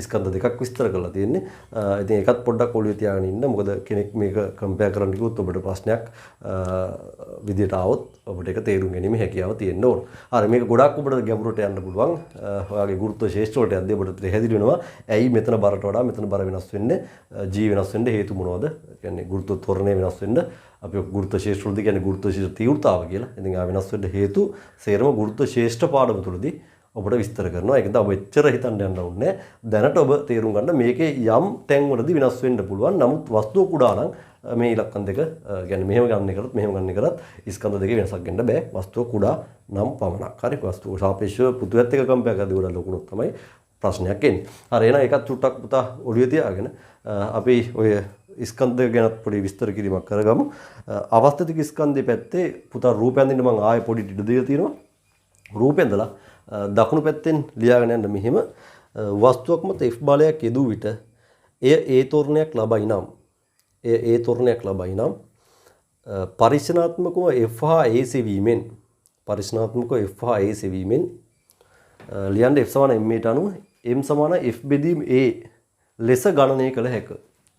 ස්කන්ධ දෙකක් විස්තර කරලා තියෙන්නේ. ඉතින් ඒකත් පොඩ්ඩක් ඔළුවේ තියාගෙන ඉන්න. මොකද කෙනෙක් මේක කම්පෙයාර් කරන්න කිව්වොත් ඔබට ප්‍රශ්නයක් විදියට ආවොත් ඔබට ඒක තේරුම් ගැනීම හැකියාව තියෙන්න ඕන. හරි මේක ගොඩක් ඔබට ගැඹුරට යන්න පුළුවන්. ඔයාගේ ගුරුත්ව ශේෂ්ඨ වලට යද්දී ඔබට පැහැදිලි වෙනවා. ඇයි මෙතන බරට වඩා මෙතන බර වෙනස් වෙන්නේ? g වෙනස් වෙන්න හේතු මොනවද? කියන්නේ ගුරුත්ව ත්වරණය වෙනස් වෙන්න අපි ගුරුත්ව ශේෂ්ඨ වලදී කියන්නේ ගුරුත්ව ශේෂ්ඨ තීව්‍රතාව කියලා. ඉතින් ආ වෙනස් වෙන්න හේතු සේරම ගුරුත්ව ශේෂ්ඨ පාඩම තුලදී ඔබට විස්තර කරනවා. ඒක තමයි ඔබ එච්චර හිතන්න යන්න ඕනේ. දැනට ඔබ තේරුම් ගන්න මේකේ යම් තැන්වලදී වෙනස් වෙන්න පුළුවන්. නමුත් වස්තුව කුඩා නම් මේ ඉලක්කම් දෙක කියන්නේ මෙහෙම ගන්න කරත් මෙහෙම ගන්න කරත් ස්කන්ධ දෙකේ වෙනසක් ගන්න බෑ. වස්තුව කුඩා නම් පමණක්. හරි වස්තුව සාපේක්ෂව පෘථුවියත් එක්ක කම්පෙයාර් කරද්දී ගොඩක් ලොකුනොත් තමයි ප්‍රශ්නයක් එන්නේ. හරි එහෙනම් ඒකත් චුට්ටක් පුතා ඔළුවේ තියාගෙන අපි ඔය ස්කන්ධ ගැන පොඩි විස්තර කිරීමක් කරගමු. අවස්ථිතික ස්කන්ධයේ පැත්තේ පුතා රූපය අඳින්න මම ආයෙ පොඩි ඉඩ දීලා තියෙනවා. රූපය ඇඳලා දකුණු පැත්තෙන් ලියාගෙන යන්න මෙහිම වස්තුවක් මත F බලයක් යෙදූ විට එය A තොරණයක් ලබයි නම් පරික්ෂණාත්මකව F හා A සෙවීමෙන් ලියන්න F සමාන m ට අනුව m සමාන F බෙදීම A ලෙස ගණනය කළ හැක.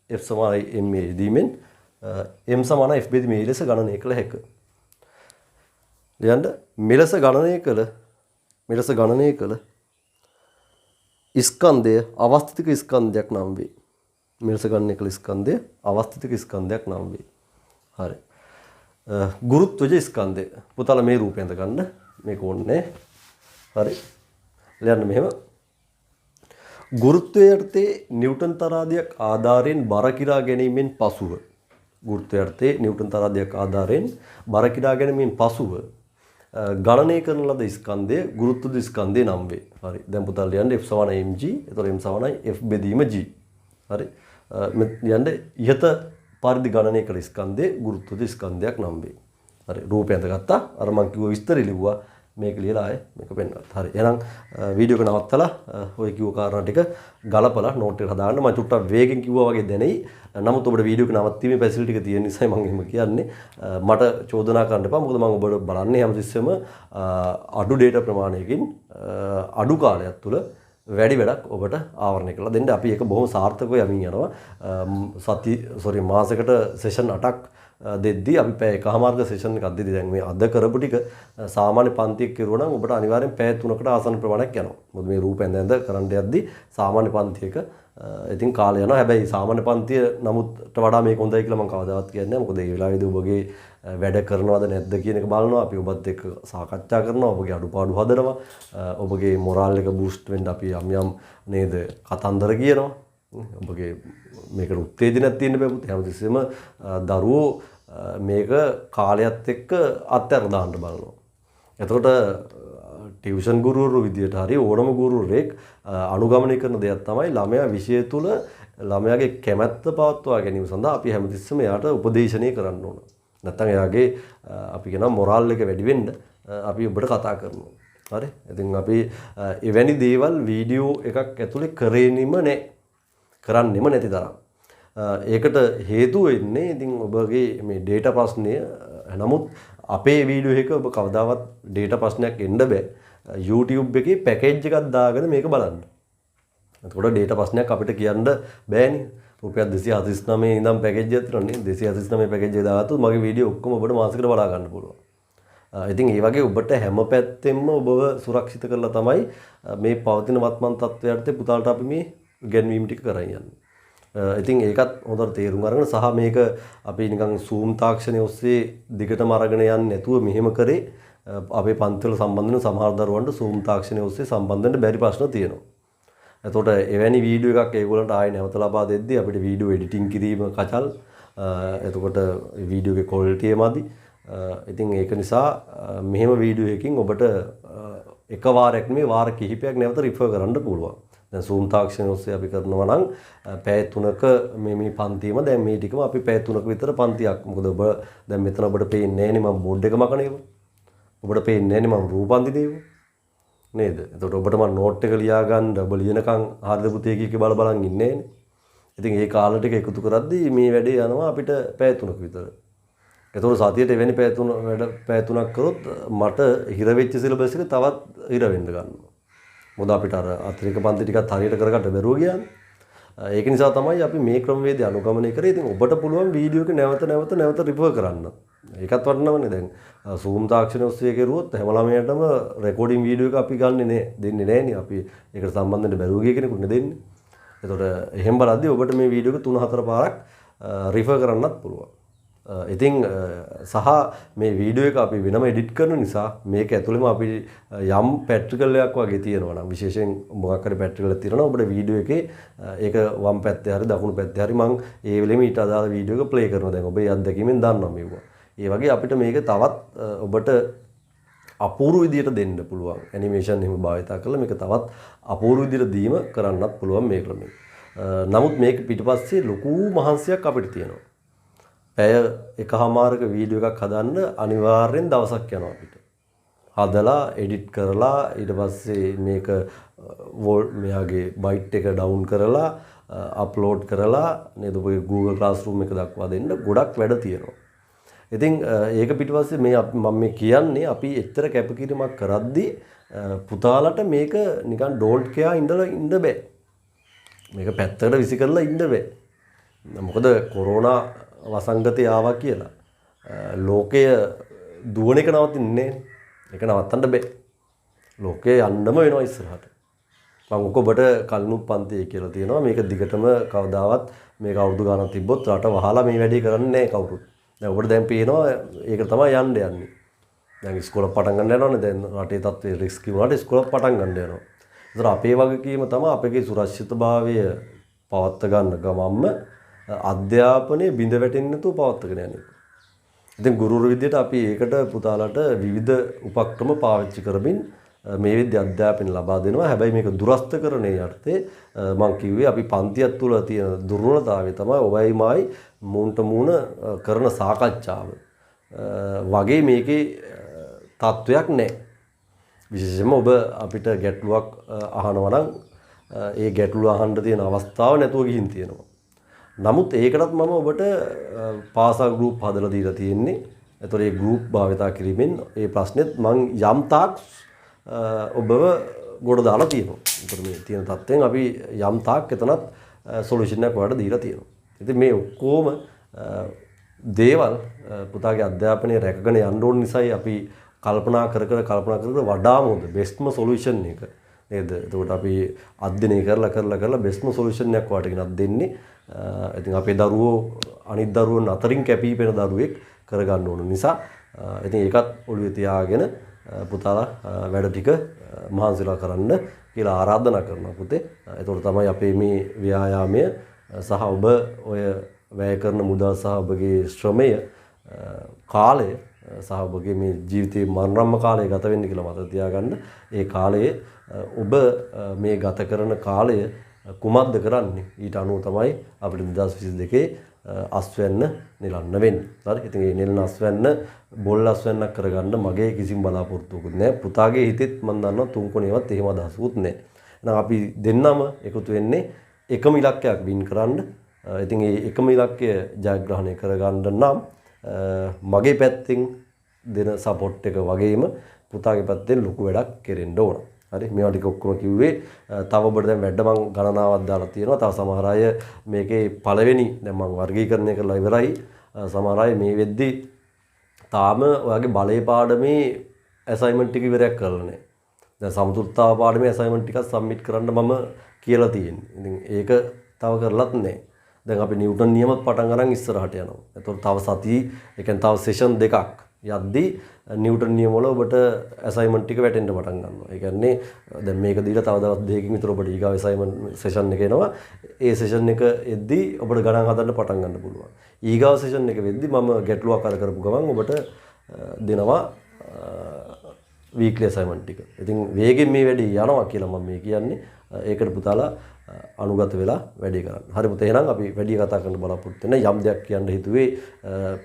F සමාන m යෙදීමෙන් m සමාන F බෙදීම A ලෙස ගණනය කළ හැක. ලියන්න මෙලෙස ගණනය කළ ස්කන්ධය අවස්ථිතික ස්කන්ධයක් නම් වේ. මෙලෙස ගණනය කළ ස්කන්ධය අවස්ථිතික ස්කන්ධයක් නම් වේ. හරි. ගුරුත්වජ ස්කන්ධය. පුතාලා මේ රූපය අඳ ගන්න. මේක ඕනේ. හරි. ලියන්න මෙහෙම. ගුරුත්වය යටතේ නිව්ටන් තරාදියක් ආධාරයෙන් බර කිරා ගැනීමෙන් පසුව ගණනය කරන ලද ස්කන්ධය ගුරුත්වද ස්කන්ධය නම් වේ. හරි. දැන් පුතාලා ලියන්න F සමාන mg. එතකොට m සමානයි F බෙදීම g. හරි. ලියන්න ඉහත පරිදි ගණනය කළ ස්කන්ධය ගුරුත්වද ස්කන්ධයක් නම් වේ. හරි. රූපය අඳගත්තා. අර මම කිව්ව විස්තරය ලිව්වා. මේක ලියලා ආයේ මේක පෙන්නනවා. හරි. එහෙනම් වීඩියෝ එක නවත්තලා ඔය කිව්ව කාරණා ටික ගලපලා නෝට් එකට හදාන්න. මම චුට්ටක් වේගෙන් කිව්වා වගේ දැනෙයි. නමුත් ඔබට වීඩියෝ එක නවත්තීමේ ෆැසිලිටි ටික තියෙන නිසා මම එහෙම කියන්නේ. මට චෝදනා කරන්න එපා. මොකද මම ඔබට බලන්නේ හැමතිස්සෙම අඩු ඩේටා ප්‍රමාණයකින් අඩු කාලයක් තුල වැඩි වැඩක් ඔබට ආවරණය කරලා දෙන්න අපි ඒක බොහොම සාර්ථකව යමින් යනවා. මාසයකට සෙෂන් 8ක් දෙද්දී අපි පැය එකමාර්ග සෙෂන් එකක් දෙද්දී දැන් මේ අද කරපු ටික සාමාන්‍ය පන්තියක් කරුවා නම් ඔබට අනිවාර්යෙන් පැය 3කට ආසන්න ප්‍රමාණයක් යනවා. මොකද මේ රූප ඇඳ කරන්න යද්දී සාමාන්‍ය පන්තියක ඉතින් කාලය යනවා. හැබැයි සාමාන්‍ය පන්තිය නමුත් වඩා මේක හොඳයි කියලා මම කවදාවත් කියන්නේ නැහැ. මොකද ඒ වෙලාවේදී ඔබගේ වැඩ කරනවද නැද්ද කියන එක බලනවා. අපි ඔබත් එක්ක සාකච්ඡා කරනවා. ඔබගේ අඩුපාඩු හදනවා. ඔබගේ මොරාල් එක බූස්ට් වෙන්න අපි යම් නේද කතන්දර කියනවා. ඔබගේ මේකට උත්තේජනයක් තියෙන්න බෑ පුතේ. හැමතිස්සෙම දරුවෝ මේක කාලයත් එක්ක අත්හැර දාන්න බලනවා. එතකොට ටියුෂන් ගුරුවරු විදියට හරි ඕනම ගුරුවරයෙක් අනුගමනය කරන දෙයක් තමයි ළමයා විෂය තුල ළමයාගේ කැමැත්ත පවත්වා ගැනීම සඳහා අපි හැමතිස්සෙම එයාට උපදේශනය කරන්න ඕන. නැත්නම් එයාගේ අපි කියන මොරාල් එක වැඩි වෙන්න අපි ඔබට කතා කරනවා. හරි? ඉතින් අපි එවැනි දේවල් වීඩියෝ එකක් ඇතුලේ කරේනිම නැහැ. කරන්නෙම නැති තරම්. ඒකට හේතුව වෙන්නේ ඉතින් ඔබගේ මේ ඩේටා ප්‍රශ්නය. නමුත් අපේ වීඩියෝ එක ඔබ කවදාවත් ඩේටා ප්‍රශ්නයක් එන්න බෑ. YouTube එකේ පැකේජ් එකක් දාගෙන මේක බලන්න. එතකොට ඩේටා ප්‍රශ්නයක් අපිට කියන්න බෑනේ. රුපියල් 249 ඉඳන් පැකේජ් එකක් තියෙනවනේ. 249 පැකේජ් එක දාගත්තොත් මගේ වීඩියෝ ඔක්කොම ඔබට මාසෙකට බලා ගන්න පුළුවන්. ඉතින් ඒ වගේ ඔබට හැම පැත්තෙම ඔබව සුරක්ෂිත කරලා තමයි මේ පවතින වත්මන් තත්ත්වයට පුතාලට අපි මේ ඉගෙනීම් ටික කරන් යන්නේ. ඉතින් ඒකත් හොඳට තේරුම් අරගෙන සහ මේක අපි නිකන් Zoom තාක්ෂණය ඔස්සේ දිගටම අරගෙන යන්නේ නැතුව මෙහෙම කරේ අපේ පන්තිවල සම්බන්ධ වෙන සමහර දරුවන්ට Zoom තාක්ෂණය ඔස්සේ සම්බන්ධ වෙන්න බැරි ප්‍රශ්න තියෙනවා. එතකොට එවැනි වීඩියෝ එකක් ඒගොල්ලන්ට ආයෙ නැවත ලබා දෙද්දී අපිට වීඩියෝ එඩිටිං කිරීම කචල්. එතකොට වීඩියෝ එකේ ක්වොලිටි එමදි. ඉතින් ඒක නිසා මෙහෙම වීඩියෝ එකකින් ඔබට එකවරක් නෙවෙයි වාර කිහිපයක් නැවත රිෆර් කරන්න පුළුවන්. දැන් Zoom තාක්ෂණය ඔස්සේ අපි කරනවා නම් පැය 3ක මේ පන්තියම දැන් මේ ටිකම අපි පැය 3ක විතර පන්තියක්. මොකද ඔබ දැන් මෙතන ඔබට පේන්නේ නැහැනේ මම බෝඩ් එක මකන ඒවා. ඔබට පේන්නේ නැහැනේ මම රූපන්ති දේවා. නේද? එතකොට ඔබට මම නෝට් එක ලියා ගන්න ඔබ ලියනකම් හරිද පුතේ කීක බල බලන් ඉන්නේ නැහැනේ. ඉතින් ඒ කාල ටික එකතු කරද්දී මේ වැඩේ යනවා අපිට පැය 3ක විතර. එතකොට සතියට එවැනි පැය 3ක් කරොත් මට හිර වෙච්ච සිලබස් එක තවත් හිර වෙන්න ගන්නවා. මොකද අපිට අර අතිරේක පන්ති ටිකත් හරියට කරගන්න බැරුව ගියානේ. ඒක නිසා තමයි අපි මේ ක්‍රමවේදය අනුගමනය කරේ. ඉතින් ඔබට පුළුවන් වීඩියෝ එක නැවත රිෆර් කරන්න. ඒකත් වටිනවනේ දැන්. Zoom තාක්ෂණය ඔස්සේ කෙරුවොත් හැම ළමයාටම රෙකෝඩින් වීඩියෝ එක අපි දෙන්නේ නැහනේ. අපි ඒකට සම්බන්ධ වෙන්න බැරුව ගිය කෙනෙකුට දෙන්නේ. එතකොට එහෙම බලද්දී ඔබට මේ වීඩියෝ එක 3-4 පාරක් රිෆර් කරන්නත් පුළුවන්. ඉතින් සහ මේ වීඩියෝ එක අපි වෙනම එඩිට් කරන නිසා මේක ඇතුළෙම අපි යම් පැට්‍රිකල් එකක් වගේ තියෙනවා නම් විශේෂයෙන් මොකක් හරි පැට්‍රිකල් එකක් තියෙනවා ඔබට වීඩියෝ එකේ ඒක වම් පැත්තේ හරි දකුණු පැත්තේ හරි මම ඒ වෙලෙම ඊට අදාළ වීඩියෝ එක ප්ලේ කරනවා. දැන් ඔබේ අත්දැකීමෙන් දන්නවා මේවා. ඒ වගේ අපිට මේක තවත් ඔබට අපූර්ව විදියට දෙන්න පුළුවන්. ඇනිමේෂන් එහෙම භාවිතා කරලා මේක තවත් අපූර්ව විදියට දීම කරන්නත් පුළුවන් මේ ක්‍රමයෙන්. නමුත් මේක පිටිපස්සේ ලොකු මහන්සියක් අපිට තියෙනවා. පැය එකමාරක වීඩියෝ එකක් හදන්න අනිවාර්යෙන් දවසක් යනවා අපිට. හදලා එඩිට් කරලා ඊට පස්සේ මේක මෙයාගේ බයිට් එක ඩවුන් කරලා අප්ලෝඩ් කරලා නේද ඔබේ Google Classroom එක දක්වා දෙන්න ගොඩක් වැඩ තියෙනවා. ඉතින් ඒක පිටිපස්සේ මම මේ කියන්නේ අපි එච්චර කැපකිරීමක් කරද්දී පුතාලට මේක නිකන් ඩෝල්ට් කෙයා ඉඳලා ඉන්න බෑ. මේක පැත්තකට විසි කරලා ඉන්න බෑ. මොකද කොරෝනා වසංගතය ආවා කියලා ලෝකය දුවන එක නවතින්නේ නැහැ. ඒක නවත්තන්න බෑ. ලෝකය යන්නම වෙනවා ඉස්සරහට. මම ඔබට කලිනුත් පන්තියේ කියලා තියෙනවා මේක දිගටම කවදාවත් මේක අවුරුදු ගානක් තිබ්බොත් රට වහලා මේ වැඩේ කරන්නේ නැහැ කවුරුත්. දැන් ඔබට දැන් පේනවා ඒක තමයි යන්නේ. දැන් ඉස්කෝලේ පටන් ගන්න යනවනේ දැන් රටේ තත්ත්වය රිස්කි වුණාට ඉස්කෝලේ පටන් ගන්න යනවා. ඒතර අපේ වගකීම තමයි අපේ සුරක්ෂිතභාවය පවත්වා ගන්න ගමම්ම අධ්‍යාපනයේ බිඳ වැටෙන්නේ නැතුව පවත්වාගෙන යන්නේ. ඉතින් ගුරුවරු විදියට අපි ඒකට පුතාලට විවිධ උපක්‍රම පාවිච්චි කරමින් මේ විද්‍ය අධ්‍යාපනය ලබා දෙනවා. හැබැයි මේක දුරස්ථකරණයේ යටතේ මම කිව්වේ අපි පන්තියක් තුල තියෙන දුර්වලතාවය තමයි ඔබයි මායි මූණට මූණ කරන සාකච්ඡාව. වගේ මේකේ තත්වයක් නැහැ. විශේෂයෙන්ම ඔබ අපිට ගැටලුවක් අහනවා නම් ඒ ගැටලුව අහන්න තියෙන අවස්ථාව නැතුව ගිහින් තියෙනවා. නමුත් ඒකටත් මම ඔබට පාසල් ගෲප් හදලා දීලා තියෙන්නේ. ඒතකොට මේ ගෲප් භාවිතා කිරීමෙන් ඒ ප්‍රශ්නෙත් මම යම් තාක් ඔබව ගොඩ දාලා තියෙනවා. ඒතර මේ තියෙන තත්ත්වෙන් අපි යම් තාක් එතනත් සොලියුෂන් එකක් ඔයාලට දීලා තියෙනවා. ඉතින් මේ ඔක්කොම දේවල් පුතාගේ අධ්‍යාපනය රැකගෙන යන්න ඕන නිසායි අපි කල්පනා කර වඩාම හොඳ බෙස්ට්ම සොලියුෂන් එක නේද? එතකොට අපි අධ්‍යයනය කරලා බෙස්ට්ම සොලියුෂන් එකක් වාට ගෙනත් දෙන්නේ. ඉතින් අපේ දරුවෝ අනිත් දරුවෝ අතරින් කැපිපෙන දරුවෙක් කරගන්න ඕන නිසා ඉතින් ඒකත් ඔළුවේ තියාගෙන පුතාලා වැඩ ටික මහන්සිලා කරන්න කියලා ආරාධනා කරනවා පුතේ. එතකොට තමයි අපේ මේ ව්‍යායාමය සහ ඔබ ඔය වැය කරන මුදල් සහ ඔබගේ ශ්‍රමය කාලය සහ ඔබගේ මේ ජීවිතයේ මරණම්ම කාලය ගත වෙන්නේ කියලා මතක තියාගන්න. ඒ කාලයේ ඔබ මේ ගත කරන කාලය කුමක්ද කරන්නේ? ඊට අනුව තමයි අපිට 2022 අස්වැන්න නෙලන්න වෙන්නේ. හරි. ඉතින් මේ නෙලන අස්වැන්න බොල් අස්වැන්නක් කරගන්න මගේ කිසිම බලාපොරොත්තුවකුත් නැහැ. පුතාගේ හිතෙත් මම දන්නවා තුන් කොනේවත් එහෙම අදහසකුත් නැහැ. එහෙනම් අපි දෙන්නම එකතු වෙන්නේ එකම ඉලක්කයක් වින් කරන්න. ඉතින් මේ එකම ඉලක්කය ජයග්‍රහණය කරගන්න නම් මගේ පැත්තෙන් දෙන සපෝට් එක වගේම පුතාගේ පැත්තෙන් ලොකු වැඩක් කෙරෙන්න ඕන. හරි. මේවා ටික ඔක්කොම කිව්වේ තව ඔබට දැන් වැඩ මං ගණනාවක් දාලා තියෙනවා. තව සමහර අය මේකේ පළවෙනි දැන් මං වර්ගීකරණය කරලා ඉවරයි. සමහර අය මේ වෙද්දි තාම ඔයාගේ බලයේ පාඩමේ ඇසයින්මන්ට් ටික ඉවරයක් කරලා නැහැ. දැන් සමතුලිතතාව පාඩමේ ඇසයින්මන්ට් ටිකක් සබ්මිට් කරන්න මම කියලා තියෙන්නේ. ඉතින් ඒක තව කරලත් නැහැ. දැන් අපි නිව්ටන් නියමත් පටන් ගන්න ඉස්සරහට යනවා. ඒතකොට තව සතිය, ඒ කියන්නේ තව සෙෂන් දෙකක් යද්දී නිව්ටන් නියම වල ඔබට ඇසයින්මන්ට් ටික වැටෙන්න පටන් ගන්නවා. ඒ කියන්නේ දැන් මේක දීලා තව දවස් දෙකකින් විතර ඔබට ඊගාව ඇසයින්මන්ට් සෙෂන් එක එනවා. ඒ සෙෂන් එක එද්දී ඔබට ගණන් හදන්න පටන් ගන්න පුළුවන්. ඊගාව සෙෂන් එක වෙද්දී මම ගැටලුවක් අර කරපු ගමන් ඔබට දෙනවා වීක්ලි ඇසයින්මන්ට් ටික. ඉතින් වේගෙන් මේ වැඩේ යනවා කියලා මම මේ කියන්නේ. ඒකට පුතාලා අනුගත වෙලා වැඩේ කරන්න. හරි පුතේ, එහෙනම් අපි වැඩි කතා කරන්න බලාපොරොත්තු වෙන යම් දෙයක් කියන්න හිතුවේ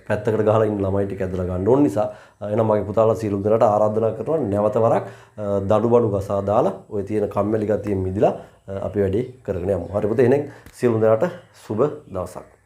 පැත්තකට ගහලා ඉන්න ළමයි ටික ඇදලා ගන්න ඕන නිසා එහෙනම් මගේ පුතාලා සියලු දෙනාට ආරාධනා කරනවා නැවත වරක් දඩුබඩු ගසා දාලා ওই තියෙන කම්මැලි ගතියෙන් මිදලා අපි වැඩේ කරගෙන යමු. හරි පුතේ, එහෙනම් සියලු දෙනාට සුබ දවසක්.